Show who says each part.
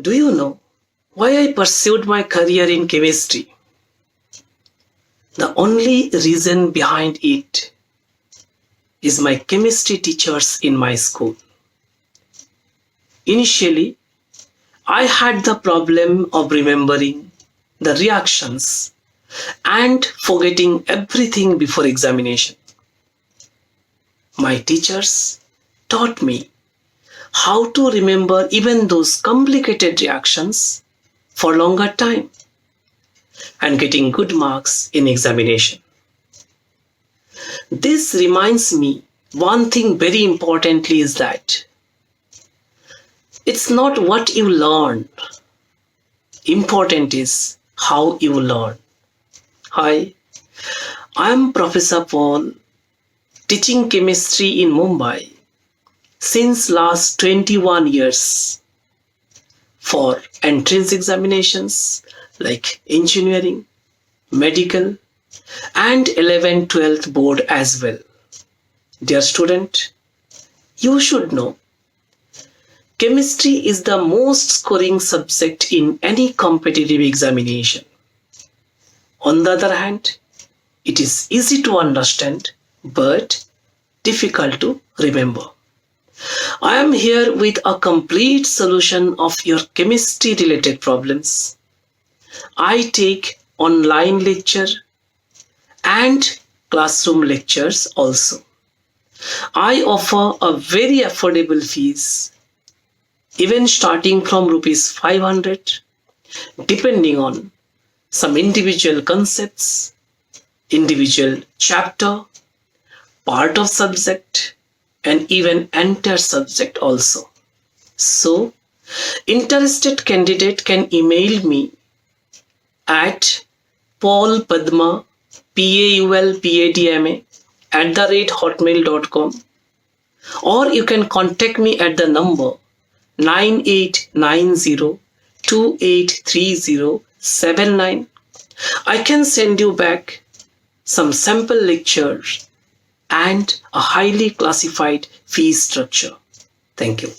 Speaker 1: Do you know why I pursued my career in chemistry? The only reason behind it is my chemistry teachers in my school. Initially, I had the problem of remembering the reactions and forgetting everything before examination. My teachers taught me how to remember even those complicated reactions for longer time and getting good marks in examination. This reminds me one thing very importantly is that it's not what you learn. Important is how you learn. Hi, I am Professor Paul, teaching chemistry in Mumbai since last 21 years for entrance examinations like engineering, medical and 11th-12th board as well. Dear student, you should know chemistry is the most scoring subject in any competitive examination. On the other hand, it is easy to understand but difficult to remember. I am here with a complete solution of your chemistry related problems. I take online lecture and classroom lectures also. I offer a very affordable fees, even starting from rupees 500, depending on some individual concepts, individual chapter, part of subject, and even entire subject also. So, interested candidate can email me at paulpadma, paulpadma @hotmail.com, or you can contact me at the number 9890283079. I can send you back some sample lectures and a highly classified fee structure. Thank you.